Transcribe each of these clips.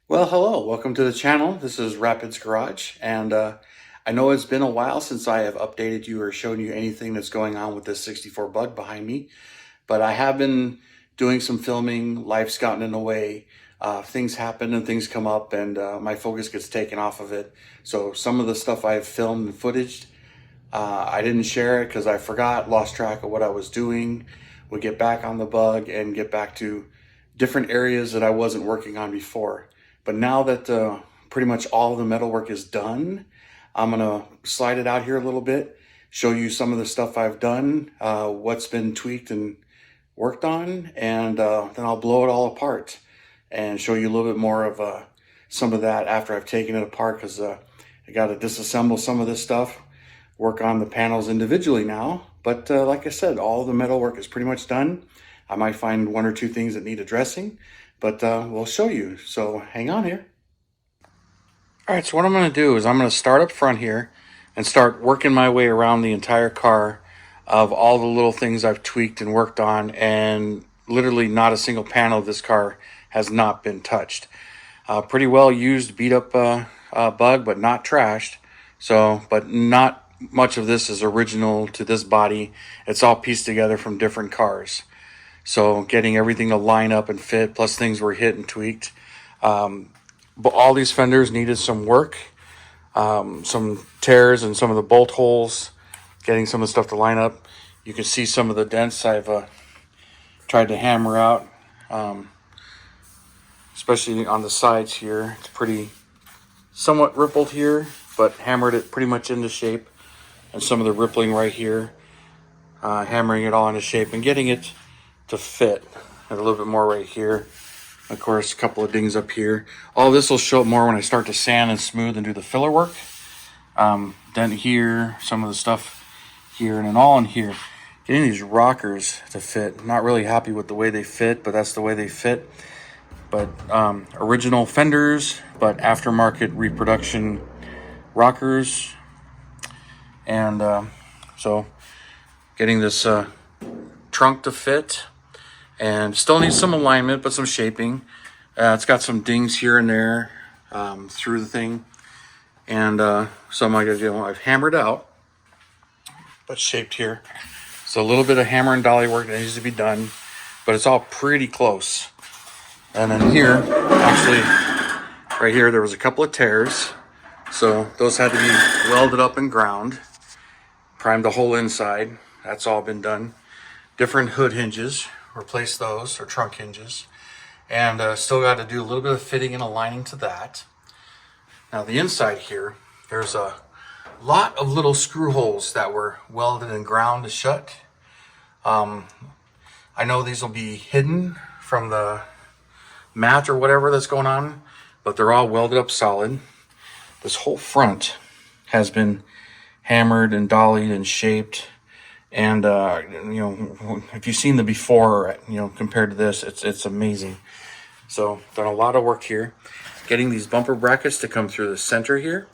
Well, hello, welcome to the channel. This is Rapids Garage, and I know it's been a while since I have updated you or shown you anything that's going on with this 64 Bug behind me, but I have been doing some filming. Life's gotten in the way. Things happen and things come up, and my focus gets taken off of it. So some of the stuff I've filmed and footaged, I didn't share it because I forgot, lost track of what I was doing. Would get back on the bug and get back to different areas that I wasn't working on before. But now that pretty much all of the metalwork is done, I'm gonna slide it out here a little bit, show you some of the stuff I've done, what's been tweaked and worked on, and then I'll blow it all apart and show you a little bit more of some of that after I've taken it apart, because I got to disassemble some of this stuff, work on the panels individually now. But like I said, all the metal work is pretty much done. I might find one or two things that need addressing, but we'll show you. So hang on here. All right, so what I'm going to do is I'm going to start up front here and start working my way around the entire car of all the little things I've tweaked and worked on, and literally not a single panel of this car has not been touched. Pretty well used, beat up bug, but not trashed. So, but not much of this is original to this body. It's all pieced together from different cars. So getting everything to line up and fit, plus things were hit and tweaked. But all these fenders needed some work, some tears and some of the bolt holes, getting some of the stuff to line up. You can see some of the dents I've tried to hammer out, especially on the sides here. It's pretty somewhat rippled here, but hammered it pretty much into shape. And some of the rippling right here, hammering it all into shape and getting it to fit. And a little bit more right here. Of course, a couple of dings up here. All this will show up more when I start to sand and smooth and do the filler work. Then here, some of the stuff here, and then all in here. Getting these rockers to fit. Not really happy with the way they fit, but that's the way they fit. But original fenders, but aftermarket reproduction rockers. And so getting this trunk to fit. And still needs some alignment, but some shaping. It's got some dings here and there through the thing. And some I've hammered out, but shaped here. So a little bit of hammer and dolly work that needs to be done, but it's all pretty close. And then here, actually, right here, there was a couple of tears. So those had to be welded up and ground. Primed the whole inside. That's all been done. Different hood hinges. Replace those, or trunk hinges, and still got to do a little bit of fitting and aligning to that. Now the inside here, there's a lot of little screw holes that were welded and ground to shut. I know these will be hidden from the mat or whatever that's going on, but they're all welded up solid. This whole front has been hammered and dollied and shaped. And if you've seen the before, compared to this, it's amazing. So done a lot of work here, getting these bumper brackets to come through the center here,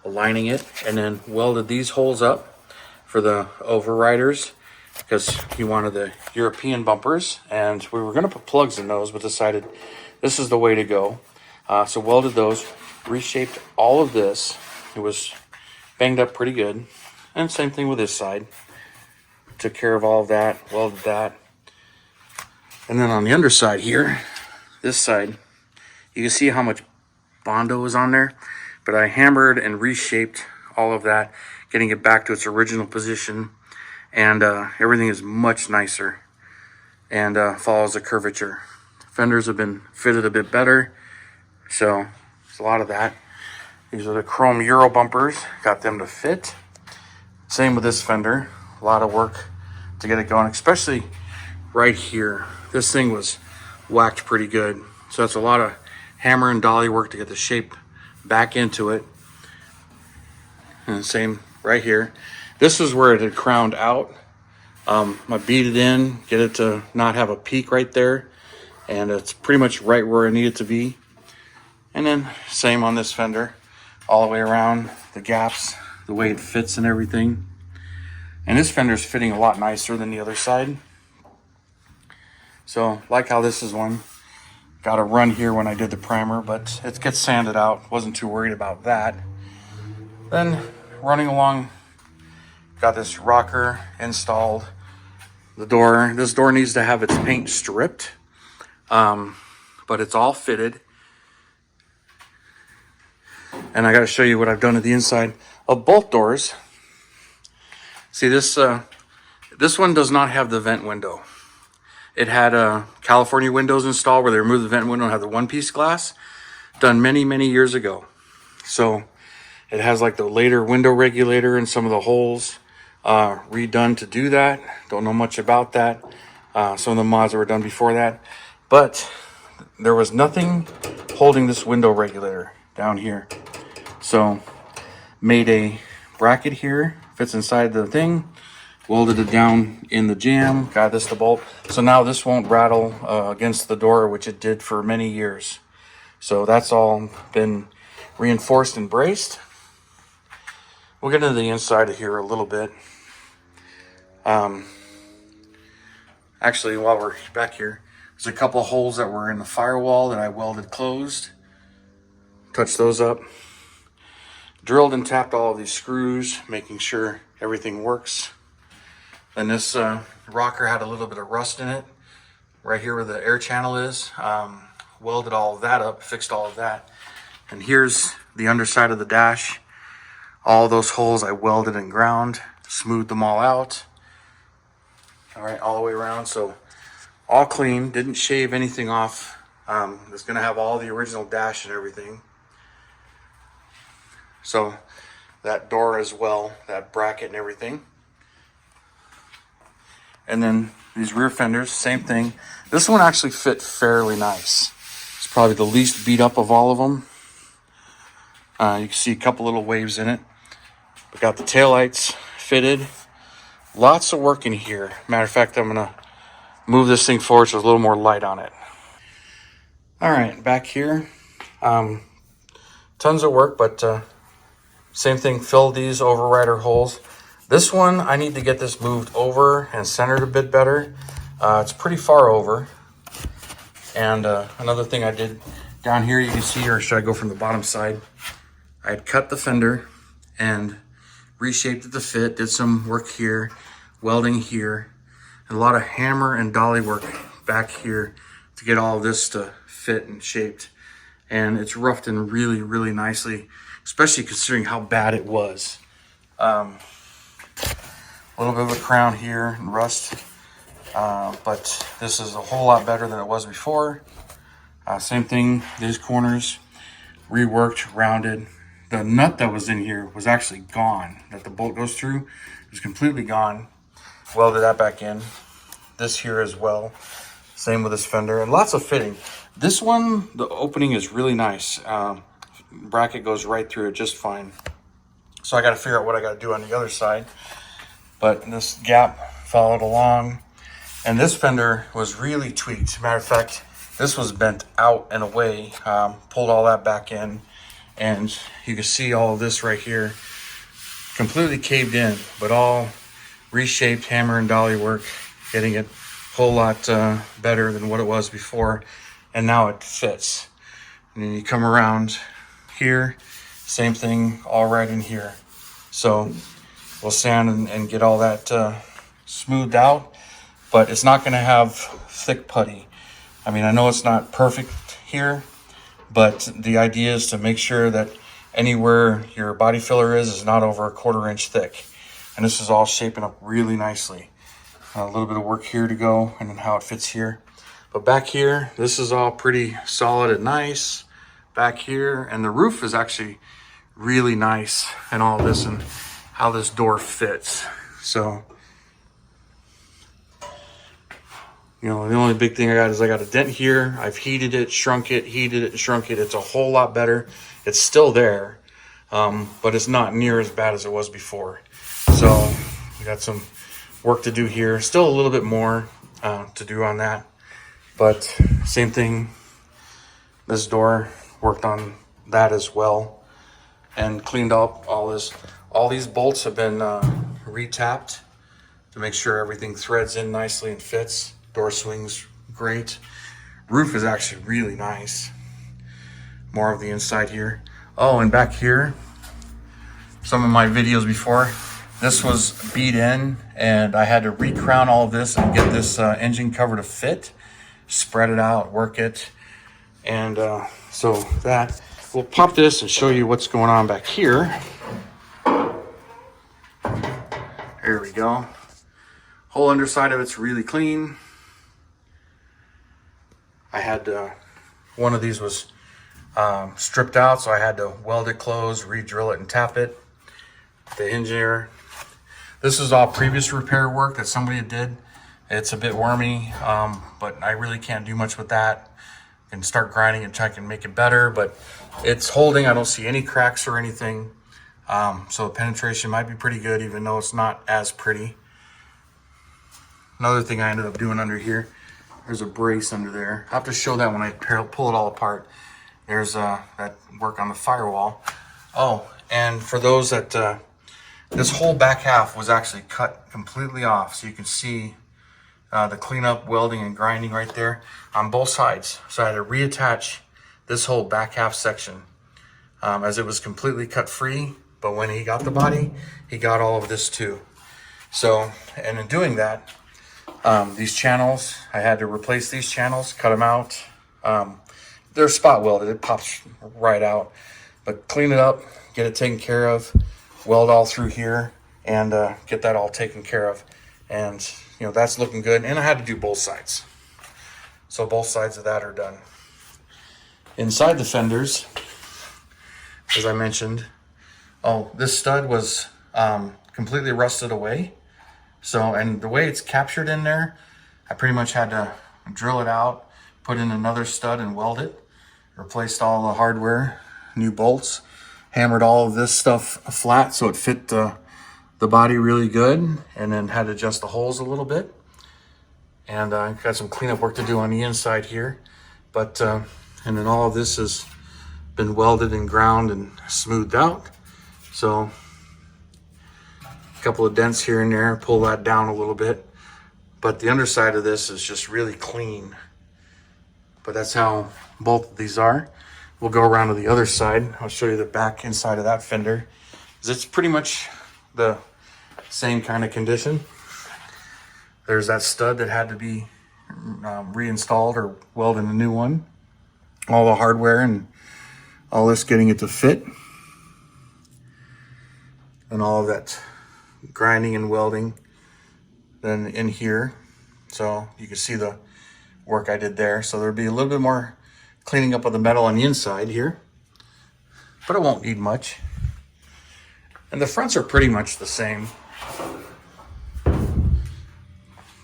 aligning it, and then welded these holes up for the overriders, because you wanted the European bumpers, and we were going to put plugs in those, but decided this is the way to go. So welded those, reshaped all of this. It was banged up pretty good, and same thing with this side. Took care of all of that, welded that. And then on the underside here, this side, you can see how much Bondo is on there, but I hammered and reshaped all of that, getting it back to its original position, and everything is much nicer and follows the curvature. Fenders have been fitted a bit better, so it's a lot of that. These are the chrome Euro bumpers, got them to fit. Same with this fender. A lot of work to get it going, especially right here. This thing was whacked pretty good. So that's a lot of hammer and dolly work to get the shape back into it. And same right here. This is where it had crowned out. I beat it in, get it to not have a peak right there. And it's pretty much right where I need it to be. And then same on this fender, all the way around, the gaps, the way it fits and everything. And this fender's fitting a lot nicer than the other side. So like how this is one. got a run here when I did the primer, but it gets sanded out. Wasn't too worried about that. Then running along, got this rocker installed. This door needs to have its paint stripped, but it's all fitted. And I got to show you what I've done to the inside of both doors. See this one does not have the vent window. It had California windows installed where they removed the vent window and had the one-piece glass, done many years ago. So it has like the later window regulator and some of the holes redone to do that. Don't know much about that. Some of the mods that were done before that, but there was nothing holding this window regulator down here. So made a bracket here, fits inside the thing, welded it down in the jamb, got this to bolt. So now this won't rattle against the door, which it did for many years. So that's all been reinforced and braced. We'll get into the inside of here a little bit. Actually, while we're back here, there's a couple of holes that were in the firewall that I welded closed. Touched those up. Drilled and tapped all of these screws, making sure everything works. And this rocker had a little bit of rust in it, right here where the air channel is. Welded all of that up, fixed all of that. And here's the underside of the dash. All those holes I welded and ground, smoothed them all out. All right, all the way around, so all clean, didn't shave anything off. It's gonna have all the original dash and everything. So that door as well, that bracket and everything. And then these rear fenders, same thing. This one actually fit fairly nice. It's probably the least beat up of all of them. You can see a couple little waves in it. We got the taillights fitted. Lots of work in here. Matter of fact, I'm gonna move this thing forward so there's a little more light on it. All right, back here. Tons of work, but same thing, filled these overrider holes. This one, I need to get this moved over and centered a bit better. It's pretty far over. And another thing I did down here, you can see, or should I go from the bottom side? I had cut the fender and reshaped it to fit, did some work here, welding here, and a lot of hammer and dolly work back here to get all of this to fit and shaped. And it's roughed in really nicely, especially considering how bad it was. A little bit of a crown here and rust, but this is a whole lot better than it was before. Same thing, these corners, reworked, rounded. The nut that was in here was actually gone, that the bolt goes through. It was completely gone. Welded that back in. This here as well. Same with this fender, and lots of fitting. This one, the opening is really nice. Bracket goes right through it just fine. So I got to figure out what I got to do on the other side. But this gap followed along, and this fender was really tweaked. Matter of fact, this was bent out and away. Pulled all that back in, and you can see all of this right here, completely caved in, but all reshaped, hammer and dolly work, getting it a whole lot better than what it was before, and now it fits. And then you come around here, same thing, all right in here. So we'll sand and get all that smoothed out, but it's not going to have thick putty. I mean, I know it's not perfect here, but the idea is to make sure that anywhere your body filler is not over 1/4 inch thick. And this is all shaping up really nicely. A little bit of work here to go, and then how it fits here. But back here, this is all pretty solid and nice. Back here, and the roof is actually really nice, and all this, and how this door fits. So, you know, the only big thing I got is I got a dent here. I've heated it, shrunk it, heated it, and shrunk it. It's a whole lot better. It's still there, but it's not near as bad as it was before. So we got some work to do here. Still a little bit more to do on that, but same thing. This door, worked on that as well, and cleaned up all this. All these bolts have been re-tapped to make sure everything threads in nicely and fits. Door swings great. Roof is actually really nice. More of the inside here. Oh, and back here, some of my videos before, this was beat in and I had to recrown all of this and get this engine cover to fit, spread it out, work it. And so that, we'll pop this and show you what's going on back here. There we go. Whole underside of it's really clean. I had one of these was stripped out, so I had to weld it closed, re-drill it and tap it. The hinge here. This is all previous repair work that somebody did. It's a bit wormy, but I really can't do much with that. And start grinding and try to make it better, but it's holding. I don't see any cracks or anything. So the penetration might be pretty good, even though it's not as pretty. Another thing I ended up doing under here, there's a brace under there. I'll have to show that when I pull it all apart. There's that work on the firewall. Oh, and for those that, this whole back half was actually cut completely off. So you can see the cleanup, welding, and grinding right there on both sides. So I had to reattach this whole back half section as it was completely cut free. But when he got the body, he got all of this too. So, and in doing that, these channels, I had to replace these channels, cut them out. They're spot welded, it pops right out. But clean it up, get it taken care of, weld all through here, and get that all taken care of. And you know, that's looking good. And I had to do both sides. So both sides of that are done. Inside the fenders, as I mentioned, oh, this stud was completely rusted away. So, and the way it's captured in there, I pretty much had to drill it out, put in another stud and weld it, replaced all the hardware, new bolts, hammered all of this stuff flat so it fit the body really good, and then had to adjust the holes a little bit. And I got some cleanup work to do on the inside here. But, and then all of this has been welded and ground and smoothed out. So, a couple of dents here and there, pull that down a little bit. But the underside of this is just really clean. But that's how both of these are. We'll go around to the other side. I'll show you the back inside of that fender. It's pretty much the same kind of condition. There's that stud that had to be reinstalled or welded a new one. All the hardware and all this getting it to fit. And all of that grinding and welding then in here. So you can see the work I did there. So there'll be a little bit more cleaning up of the metal on the inside here, but it won't need much. And the fronts are pretty much the same,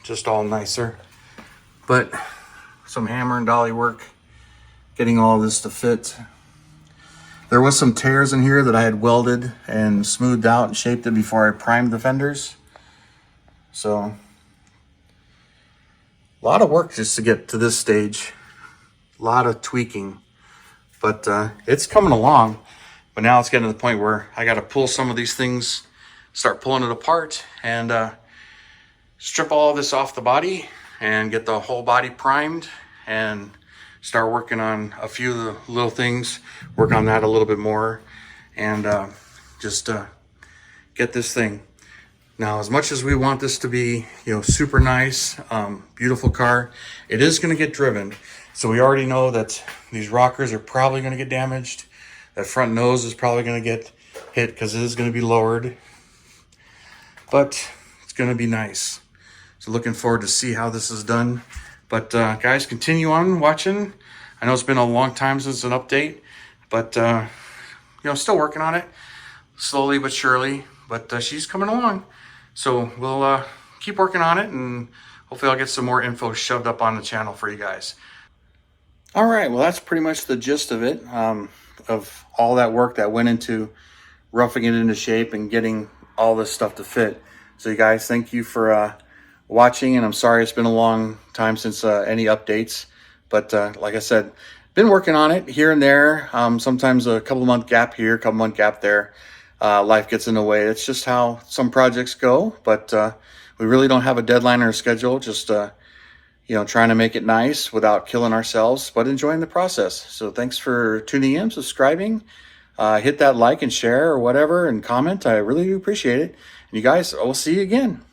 just all nicer. But some hammer and dolly work, getting all this to fit. There was some tears in here that I had welded and smoothed out and shaped it before I primed the fenders. So, a lot of work just to get to this stage. A lot of tweaking, but it's coming along. But now it's getting to the point where I got to pull some of these things, start pulling it apart, and strip all of this off the body and get the whole body primed and start working on a few of the little things, work on that a little bit more, and just get this thing. Now, as much as we want this to be, you know, super nice, beautiful car, it is going to get driven. So we already know that these rockers are probably going to get damaged. That front nose is probably going to get hit because it is going to be lowered. But it's going to be nice. So looking forward to see how this is done. But guys, continue on watching. I know it's been a long time since an update, but you know, still working on it, slowly but surely. But she's coming along. So we'll keep working on it, and hopefully I'll get some more info shoved up on the channel for you guys. All right, well, that's pretty much the gist of it, of all that work that went into roughing it into shape and getting all this stuff to fit. So you guys, thank you for watching, and I'm sorry it's been a long time since any updates. But like I said, been working on it here and there. Sometimes a couple month gap here, couple month gap there. Life gets in the way. It's just how some projects go. But we really don't have a deadline or a schedule. Just you trying to make it nice without killing ourselves, but enjoying the process. So thanks for tuning in, subscribing, hit that like and share or whatever, and comment. I really do appreciate it. And you guys, I will see you again.